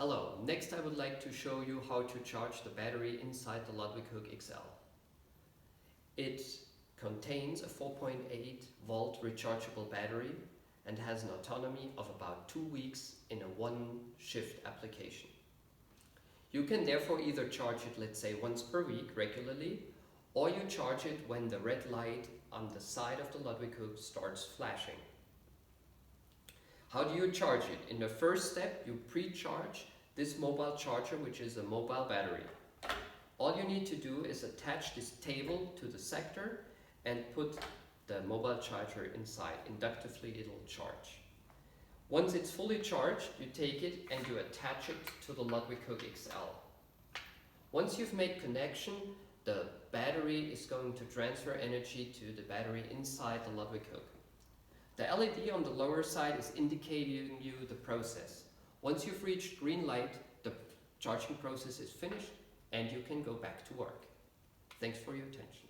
Hello, next I would like to show you how to charge the battery inside the LUDWIG HOOK XL. It contains a 4.8 volt rechargeable battery and has an autonomy of about 2 weeks in a one shift application. You can therefore either charge it, let's say, once per week regularly, or you charge it when the red light on the side of the LUDWIG hook starts flashing. How do you charge it? In the first step, you pre-charge this mobile charger, which is a mobile battery. All you need to do is attach this table to the sector and put the mobile charger inside. Inductively, it'll charge. Once it's fully charged, you take it and you attach it to the LUDWIG HOOK XL. Once you've made connection, the battery is going to transfer energy to the battery inside the LUDWIG hook. The LED on the lower side is indicating you the process. Once you've reached green light, the charging process is finished and you can go back to work. Thanks for your attention.